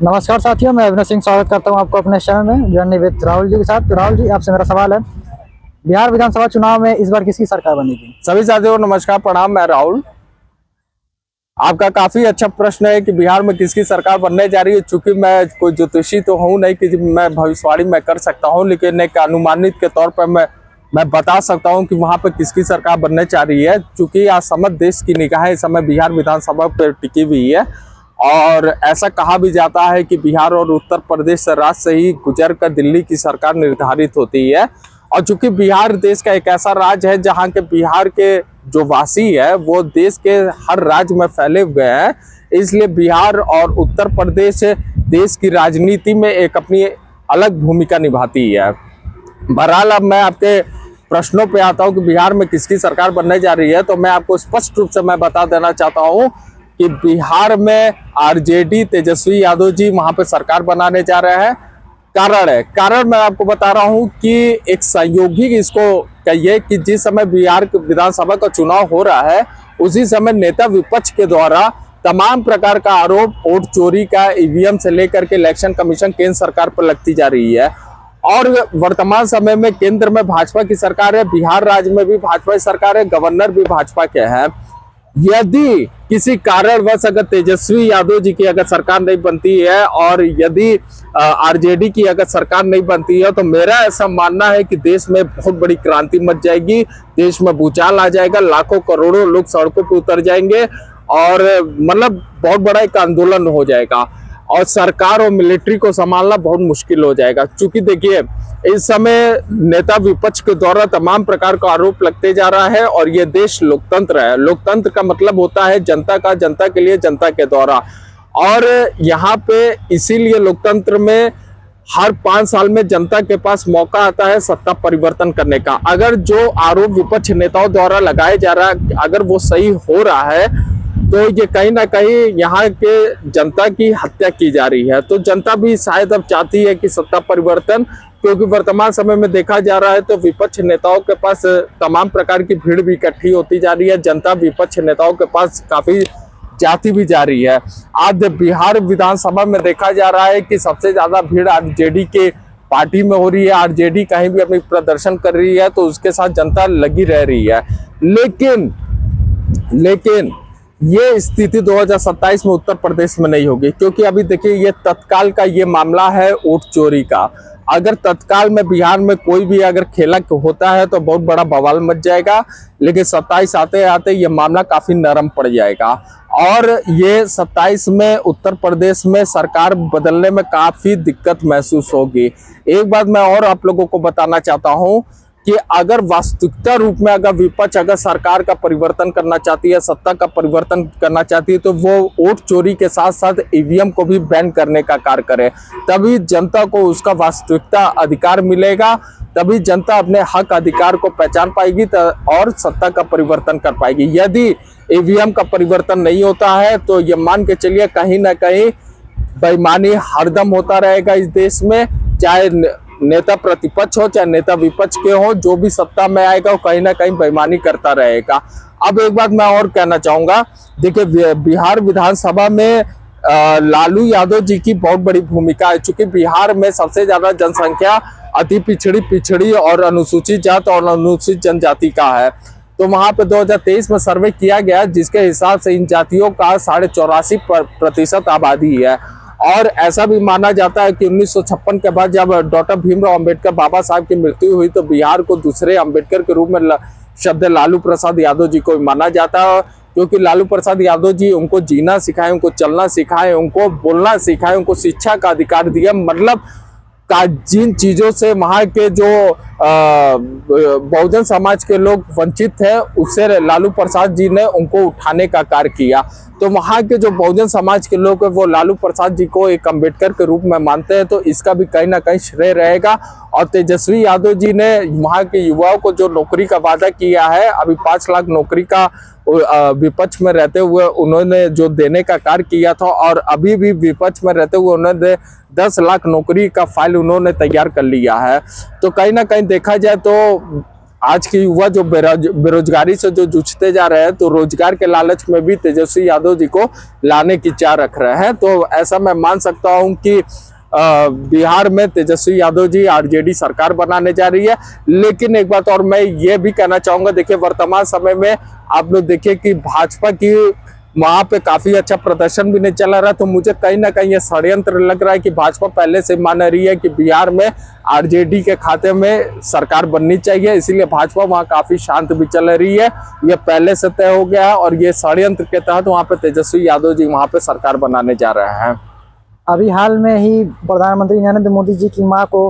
नमस्कार साथियों, मैं अभिनव सिंह स्वागत करता हूं आपको अपने चैनल में जर्नी विद राहुल जी के साथ। राहुल जी, आपसे मेरा सवाल है, बिहार विधानसभा चुनाव में इस बार किसकी सरकार बनेगी? सभी साथियों को नमस्कार, प्रणाम। मैं राहुल। आपका काफी अच्छा प्रश्न है कि बिहार में किसकी सरकार बनने जा रही है। चूंकि मैं कोई ज्योतिषी तो हूं नहीं कि मैं भविष्यवाणी मैं कर सकता हूं, लेकिन एक अनुमानित के तौर पर मैं बता सकता हूं कि वहां पर किसकी सरकार बनने जा रही है। चूंकि आज समस्त देश की निगाहें इस समय बिहार विधानसभा पर टिकी हुई है और ऐसा कहा भी जाता है कि बिहार और उत्तर प्रदेश राज्य से ही गुजर कर दिल्ली की सरकार निर्धारित होती है। और चूंकि बिहार देश का एक ऐसा राज्य है जहां के बिहार के जो वासी है वो देश के हर राज्य में फैले हुए हैं, इसलिए बिहार और उत्तर प्रदेश देश की राजनीति में एक अपनी अलग भूमिका निभाती है। बहरहाल, अब मैं आपके प्रश्नों पे आता हूं कि बिहार में किसकी सरकार बनने जा रही है, तो मैं आपको स्पष्ट रूप से मैं बता देना चाहता हूं कि बिहार में आरजेडी तेजस्वी यादव जी वहां पे सरकार बनाने जा रहे हैं। कारण मैं आपको बता रहा हूं कि एक सहयोगी इसको कहिए कि जिस समय बिहार विधानसभा का चुनाव हो रहा है उसी समय नेता विपक्ष के द्वारा तमाम प्रकार का आरोप वोट चोरी का ईवीएम से लेकर के इलेक्शन कमीशन केंद्र सरकार पर लगती जा रही है। और वर्तमान समय में केंद्र में भाजपा की सरकार है, बिहार राज्य में भी भाजपा की सरकार है, गवर्नर भी भाजपा के हैं। यदि किसी कारणवश अगर तेजस्वी यादव जी की अगर सरकार नहीं बनती है और यदि आरजेडी की अगर सरकार नहीं बनती है, तो मेरा ऐसा मानना है कि देश में बहुत बड़ी क्रांति मच जाएगी, देश में भूचाल आ जाएगा, लाखों करोड़ों लोग सड़कों पर उतर जाएंगे और मतलब बहुत बड़ा एक आंदोलन हो जाएगा और सरकार और मिलिट्री को संभालना बहुत मुश्किल हो जाएगा। क्योंकि देखिए, इस समय नेता विपक्ष के द्वारा तमाम प्रकार का आरोप लगते जा रहा है और ये देश लोकतंत्र है। लोकतंत्र का मतलब होता है जनता का, जनता के लिए, जनता के द्वारा। और यहाँ पे इसीलिए लोकतंत्र में हर 5 साल में जनता के पास मौका आता है सत्ता परिवर्तन करने का। अगर जो आरोप विपक्ष नेताओं द्वारा लगाया जा रहा है अगर वो सही हो रहा है तो ये कहीं ना कहीं यहाँ के जनता की हत्या की जा रही है। तो जनता भी शायद अब चाहती है कि सत्ता परिवर्तन, क्योंकि वर्तमान समय में देखा जा रहा है तो विपक्ष नेताओं के पास तमाम प्रकार की भीड़ भी इकट्ठी होती जा रही है। जनता विपक्ष नेताओं के पास काफी जाती भी जा रही है। आज बिहार विधानसभा में देखा जा रहा है कि सबसे ज्यादा भीड़ आरजेडी के पार्टी में हो रही है। आरजेडी कहीं भी अपनी प्रदर्शन कर रही है तो उसके साथ जनता लगी रह रही है। लेकिन ये स्थिति 2027 में उत्तर प्रदेश में नहीं होगी, क्योंकि अभी देखिए ये तत्काल का ये मामला है वोट चोरी का। अगर तत्काल में बिहार में कोई भी अगर खेला होता है तो बहुत बड़ा बवाल मच जाएगा, लेकिन 27 आते आते ये मामला काफी नरम पड़ जाएगा और ये 27 में उत्तर प्रदेश में सरकार बदलने में काफी दिक्कत महसूस होगी। एक बात मैं और आप लोगों को बताना चाहता हूँ कि अगर वास्तविकता रूप में अगर विपक्ष अगर सरकार का परिवर्तन करना चाहती है, सत्ता का परिवर्तन करना चाहती है, तो वो वोट चोरी के साथ साथ ईवीएम को भी बैन करने का कार्य करे। तभी जनता को उसका वास्तविकता अधिकार मिलेगा, तभी जनता अपने हक अधिकार को पहचान पाएगी और सत्ता का परिवर्तन कर पाएगी। यदि ईवीएम का परिवर्तन नहीं होता है तो ये मान के चलिए कहीं ना कहीं बेईमानी हरदम होता रहेगा इस देश में, चाहे नेता प्रतिपक्ष हो चाहे नेता विपक्ष के हो, जो भी सत्ता में आएगा वो कहीं ना कहीं बेईमानी करता रहेगा। अब एक बात मैं और कहना चाहूंगा, देखिए बिहार विधानसभा में लालू यादव जी की बहुत बड़ी भूमिका है। चूंकि बिहार में सबसे ज्यादा जनसंख्या अति पिछड़ी और अनुसूचित जात और अनुसूचित जनजाति का है। तो वहां पे 2023 में सर्वे किया गया जिसके हिसाब से इन जातियों का 84% आबादी है। और ऐसा भी माना जाता है कि 1956 के बाद जब डॉक्टर भीमराव अंबेडकर बाबा साहब की मृत्यु हुई तो बिहार को दूसरे अंबेडकर के रूप में शब्द लालू प्रसाद यादव जी को माना जाता है, क्योंकि लालू प्रसाद यादव जी उनको जीना सिखाए, उनको चलना सिखाए, उनको बोलना सिखाए, उनको शिक्षा का अधिकार दिया। मतलब जिन चीजों से वहाँ के जो बहुजन समाज के लोग वंचित है उससे लालू प्रसाद जी ने उनको उठाने का कार्य किया। तो वहाँ के जो बहुजन समाज के लोग है वो लालू प्रसाद जी को एक अंबेडकर के रूप में मानते हैं, तो इसका भी कहीं ना कहीं श्रेय रहेगा। और तेजस्वी यादव जी ने वहाँ के युवाओं को जो नौकरी का वादा किया है, अभी 5 लाख नौकरी का विपक्ष में रहते हुए उन्होंने जो देने का कार्य किया था, और अभी भी विपक्ष में रहते हुए उन्होंने 10 लाख नौकरी का फाइल उन्होंने तैयार कर लिया है। तो कहीं ना कहीं देखा जाए तो आज के युवा जो बेरोजगारी से जो जूझते जा रहे हैं, तो रोजगार के लालच में भी तेजस्वी यादव जी को लाने की चाह रख रहे हैं। तो ऐसा मैं मान सकता हूं कि बिहार में तेजस्वी यादव जी आरजेडी सरकार बनाने जा रही है। लेकिन एक बात और मैं ये भी कहना चाहूंगा, देखिए वर्तमान समय में आप लोग देखिए कि भाजपा की वहां पे काफी अच्छा प्रदर्शन भी नहीं चला रहा, तो मुझे कहीं ना कहीं ये षड्यंत्र लग रहा है कि भाजपा पहले से मान रही है कि बिहार में आरजेडी के खाते में सरकार बननी चाहिए, इसीलिए भाजपा वहां काफी शांत भी चल रही है। ये पहले से तय हो गया है और ये षड्यंत्र के तहत वहां पे तेजस्वी यादव जी वहां पे सरकार बनाने जा रहे हैं। अभी हाल में ही प्रधानमंत्री नरेंद्र मोदी जी की मां को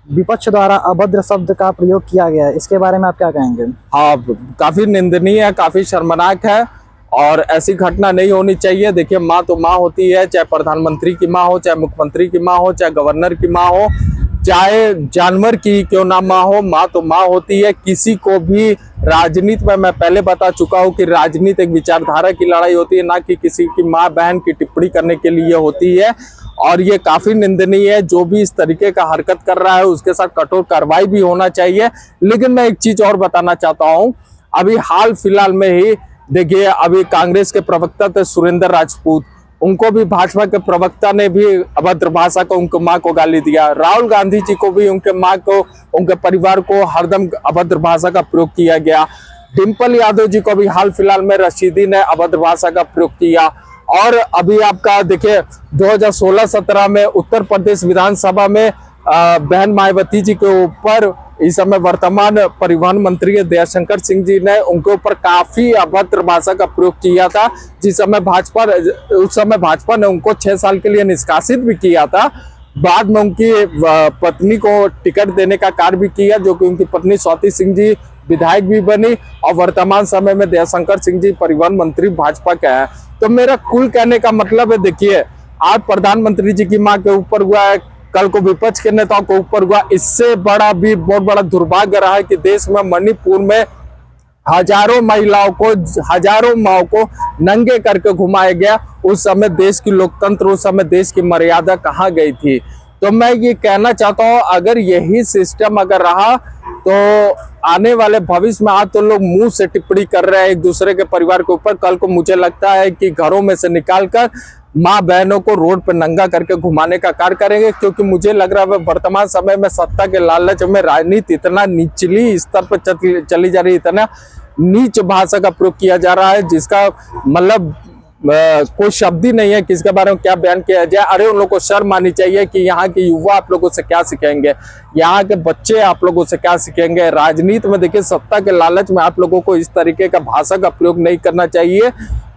विपक्ष द्वारा अभद्र शब्द का प्रयोग किया गया है, इसके बारे में आप क्या कहेंगे? हाँ, काफी निंदनीय है, काफी शर्मनाक है और ऐसी घटना नहीं होनी चाहिए। देखिए माँ तो माँ होती है, चाहे प्रधानमंत्री की माँ हो, चाहे मुख्यमंत्री की माँ हो, चाहे गवर्नर की माँ हो, चाहे जानवर की क्यों ना माँ हो, माँ तो माँ होती है। किसी को भी राजनीति में मैं पहले बता चुका हूँ कि राजनीति एक विचारधारा की लड़ाई होती है, ना कि किसी की माँ बहन की टिप्पणी करने के लिए होती है। और ये काफी निंदनीय है, जो भी इस तरीके का हरकत कर रहा है उसके साथ कठोर कार्रवाई भी होना चाहिए। लेकिन मैं एक चीज और बताना चाहता हूँ, अभी हाल फिलहाल में ही देखिए अभी कांग्रेस के प्रवक्ता थे सुरेंद्र राजपूत, उनको भी भाजपा के प्रवक्ता ने भी अभद्र भाषा को उनके माँ को गाली दिया। राहुल गांधी जी को भी उनके माँ को, उनके परिवार को हरदम अभद्र भाषा का प्रयोग किया गया। डिम्पल यादव जी को भी हाल फिलहाल में रशीदी ने अभद्र भाषा का प्रयोग किया। और अभी आपका देखिए 2016-17 में उत्तर प्रदेश विधानसभा में बहन मायावती जी के ऊपर इस समय वर्तमान परिवहन मंत्री दयाशंकर सिंह जी ने उनके ऊपर काफी अभद्र भाषा का प्रयोग किया था, जिस समय उस समय भाजपा ने उनको 6 साल के लिए निष्कासित भी किया था। बाद में उनकी पत्नी को टिकट देने का कार्य भी किया, जो कि उनकी पत्नी स्वाति सिंह जी विधायक भी बनी और वर्तमान समय में दयाशंकर सिंह जी परिवहन मंत्री भाजपा के हैं। तो मेरा कुल कहने का मतलब है, देखिए आज प्रधानमंत्री जी की मां के ऊपर हुआ है, कल को विपक्ष के नेताओं के ऊपर हुआ। इससे बड़ा भी बहुत बड़ा दुर्भाग्य रहा है कि देश में मणिपुर में हजारों महिलाओं को, हजारों माओ को नंगे करके घुमाया गया। उस समय देश की लोकतंत्र, उस समय देश की मर्यादा कहाँ गई थी? तो मैं ये कहना चाहता हूँ, अगर यही सिस्टम अगर रहा तो आने वाले भविष्य में आज तो लोग मुंह से टिप्पणी कर रहे हैं एक दूसरे के परिवार के ऊपर, कल को मुझे लगता है कि घरों में से निकालकर माँ बहनों को रोड पर नंगा करके घुमाने का कार्य करेंगे। क्योंकि मुझे लग रहा है वर्तमान समय में सत्ता के लालच में राजनीति इतना निचली स्तर पर चली जा रही है, इतना नीच भाषा का प्रयोग किया जा रहा है, जिसका मतलब कोई शब्द ही नहीं है किसके बारे में क्या बयान किया जाए। अरे उन लोगों को शर्म आनी चाहिए कि यहाँ के युवा आप लोगों से क्या सीखेंगे, यहाँ के बच्चे आप लोगों से क्या सीखेंगे। राजनीति में देखिए सत्ता के लालच में आप लोगों को इस तरीके का भाषा का प्रयोग नहीं करना चाहिए,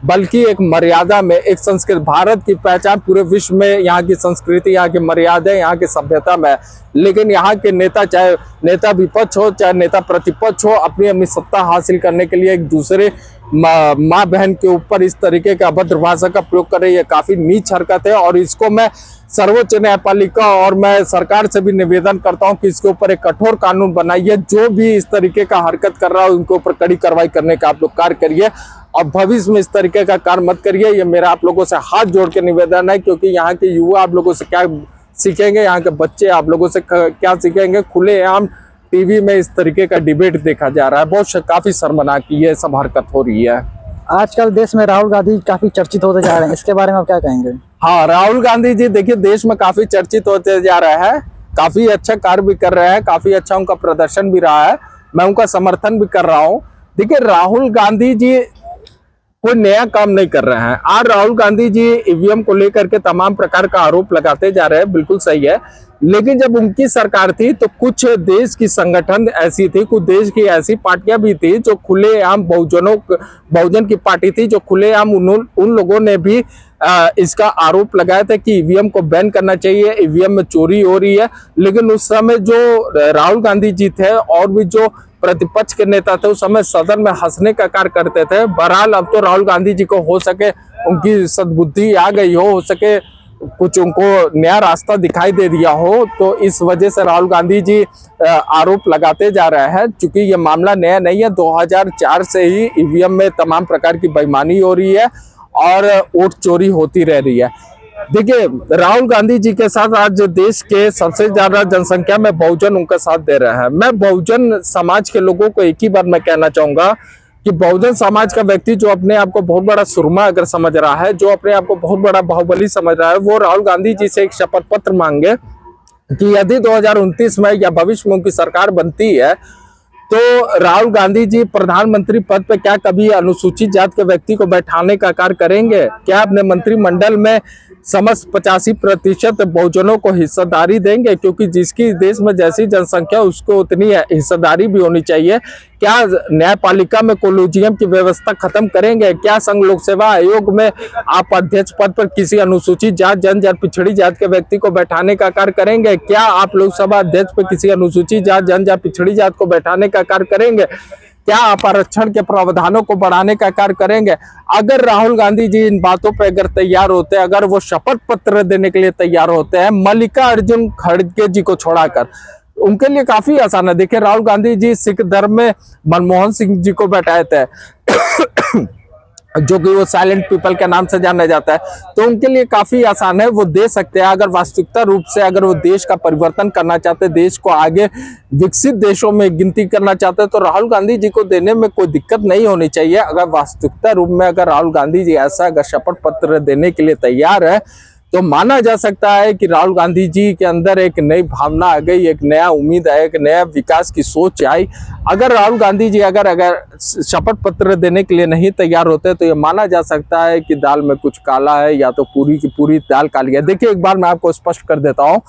बल्कि एक मर्यादा में, एक संस्कृति, भारत की पहचान पूरे विश्व में यहाँ की संस्कृति, यहाँ की मर्यादा, यहाँ की सभ्यता में है। लेकिन यहाँ के नेता, चाहे नेता विपक्ष हो चाहे नेता प्रतिपक्ष हो, अपनी अपनी सत्ता हासिल करने के लिए एक दूसरे माँ बहन के ऊपर इस तरीके का अभद्र भाषा का प्रयोग कर रही है। काफी नीच हरकत है और इसको मैं सर्वोच्च न्यायपालिका और मैं सरकार से भी निवेदन करता हूं कि इसके ऊपर एक कठोर कानून बनाइए। जो भी इस तरीके का हरकत कर रहा है उनके ऊपर कड़ी कार्रवाई करने का आप लोग कार्य करिए और भविष्य में इस तरीके का कार्य मत करिए। ये मेरा आप लोगों से हाथ जोड़ के निवेदन है, क्योंकि यहाँ के युवा आप लोगों से क्या सीखेंगे, यहाँ के बच्चे आप लोगों से क्या सीखेंगे। खुलेआम टीवी में इस तरीके का डिबेट देखा जा रहा है, बहुत काफी शर्मनाक ये सब हरकत हो रही है। आजकल देश में राहुल गांधी काफी चर्चित होते जा रहे हैं, इसके बारे में आप क्या कहेंगे? हाँ, राहुल गांधी जी देखिए देश में काफी चर्चित होते जा रहे हैं, काफी अच्छा कार्य भी कर रहे हैं, काफी अच्छा उनका प्रदर्शन भी रहा है, मैं उनका समर्थन भी कर रहा हूँ। देखिए राहुल गांधी जी कोई नया काम नहीं कर रहे हैं। आज राहुल गांधी जी ईवीएम को लेकर के तमाम प्रकार का आरोप लगाते जा रहे हैं, बिल्कुल सही है। लेकिन जब उनकी सरकार थी तो कुछ देश की संगठन ऐसी थी, कुछ देश की ऐसी पार्टियां भी थी जो खुलेआम बहुजन की पार्टी थी, जो खुलेआम उन लोगों ने भी इसका आरोप लगाया था कि ईवीएम को बैन करना चाहिए, ईवीएम में चोरी हो रही है। लेकिन उस समय जो राहुल गांधी जी थे और भी जो प्रतिपक्ष के नेता थे उस समय सदन में हंसने का कार्य करते थे। बहरहाल अब तो राहुल गांधी जी को हो सके उनकी सद्बुद्धि आ गई हो सके कुछ उनको नया रास्ता दिखाई दे दिया हो, तो इस वजह से राहुल गांधी जी आरोप लगाते जा रहे हैं। चूंकि ये मामला नया नहीं है, 2004 से ही ईवीएम में तमाम प्रकार की बेईमानी हो रही है और वोट चोरी होती रह रही है। देखिए, राहुल गांधी जी के साथ आज देश के सबसे ज्यादा जनसंख्या में बहुजन उनका साथ दे रहे हैं। मैं बहुजन समाज के लोगों को एक ही बात मैं कहना चाहूंगा कि बहुजन समाज का व्यक्ति जो अपने आप को बहुत बड़ा सुरमा अगर समझ रहा है, जो अपने आप को बहुत बड़ा बाहुबली समझ रहा है, वो राहुल गांधी जी से एक शपथ पत्र मांगे कि यदि 2029 में या भविष्य में उनकी सरकार बनती है तो राहुल गांधी जी प्रधानमंत्री पद पे क्या कभी अनुसूचित जाति के व्यक्ति को बैठाने का कार्य करेंगे? क्या अपने मंत्रिमंडल में समस्त 85% बहुजनों को हिस्सेदारी देंगे? क्योंकि जिसकी देश में जैसी जनसंख्या उसको उतनी हिस्सेदारी भी होनी चाहिए। क्या न्यायपालिका में कोलिजियम की व्यवस्था खत्म करेंगे? क्या संघ लोक सेवा आयोग में आप अध्यक्ष पद पर किसी अनुसूचित जात, जनजाति, पिछड़ी जाति के व्यक्ति को बैठाने का कार्य करेंगे? क्या आप लोकसभा अध्यक्ष पर किसी अनुसूचित जात, जनजाति, पिछड़ी जाति को बैठाने का कार्य करेंगे? क्या आप आरक्षण के प्रावधानों को बढ़ाने का कार्य करेंगे? अगर राहुल गांधी जी इन बातों पर अगर तैयार होते हैं, अगर वो शपथ पत्र देने के लिए तैयार होते हैं मल्लिकार्जुन खड़गे जी को छोड़ाकर, उनके लिए काफी आसान है। देखिए, राहुल गांधी जी सिख धर्म में मनमोहन सिंह जी को बैठाए थे जो कि वो साइलेंट पीपल के नाम से जाना जाता है, तो उनके लिए काफी आसान है, वो दे सकते हैं। अगर वास्तविकता रूप से अगर वो देश का परिवर्तन करना चाहते हैं, देश को आगे विकसित देशों में गिनती करना चाहते हैं, तो राहुल गांधी जी को देने में कोई दिक्कत नहीं होनी चाहिए। अगर वास्तविकता रूप में अगर राहुल गांधी जी ऐसा अगर शपथ पत्र देने के लिए तैयार है तो माना जा सकता है कि राहुल गांधी जी के अंदर एक नई भावना आ गई, एक नया उम्मीद है, एक नया विकास की सोच आई। अगर राहुल गांधी जी अगर शपथ पत्र देने के लिए नहीं तैयार होते तो ये माना जा सकता है कि दाल में कुछ काला है, या तो पूरी की पूरी दाल काली है। देखिए, एक बार मैं आपको स्पष्ट कर देता हूँ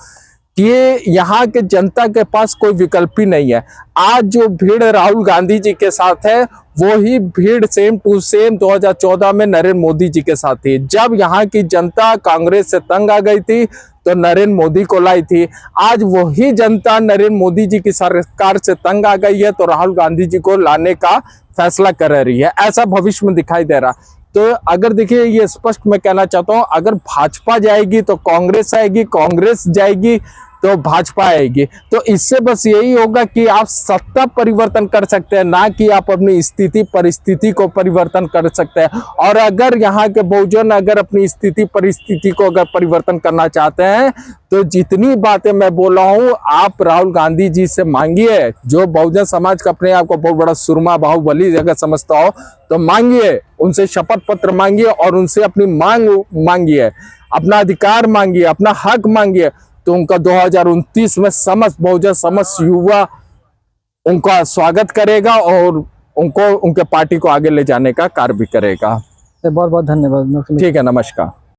कि यहाँ के जनता के पास कोई विकल्प ही नहीं है। आज जो भीड़ राहुल गांधी जी के साथ है वो ही भीड़ सेम टू सेम 2014 में नरेंद्र मोदी जी के साथ थी। जब यहाँ की जनता कांग्रेस से तंग आ गई थी तो नरेंद्र मोदी को लाई थी। आज वही जनता नरेंद्र मोदी जी की सरकार से तंग आ गई है तो राहुल गांधी जी को लाने का फैसला कर रही है, ऐसा भविष्य में दिखाई दे रहा। तो अगर देखिए, ये स्पष्ट मैं कहना चाहता हूं, अगर भाजपा जाएगी तो कांग्रेस आएगी, कांग्रेस जाएगी तो भाजपा आएगी। तो इससे बस यही होगा कि आप सत्ता परिवर्तन कर सकते हैं, ना कि आप अपनी स्थिति परिस्थिति को परिवर्तन कर सकते हैं। और अगर यहाँ के बहुजन अगर अपनी स्थिति परिस्थिति को अगर परिवर्तन करना चाहते हैं तो जितनी बातें मैं बोल रहा हूँ आप राहुल गांधी जी से मांगिए। जो बहुजन समाज का अपने आप को बहुत बड़ा सुरमा बाहुबली अगर समझता हो तो मांगिए, उनसे शपथ पत्र मांगिए और उनसे अपनी मांग मांगिए, अपना अधिकार मांगिए, अपना हक मांगिए। तो उनका 2029 में समस्त बहुजन समस्त युवा उनका स्वागत करेगा और उनको उनके पार्टी को आगे ले जाने का कार्य भी करेगा। बहुत बहुत धन्यवाद। ठीक है, नमस्कार।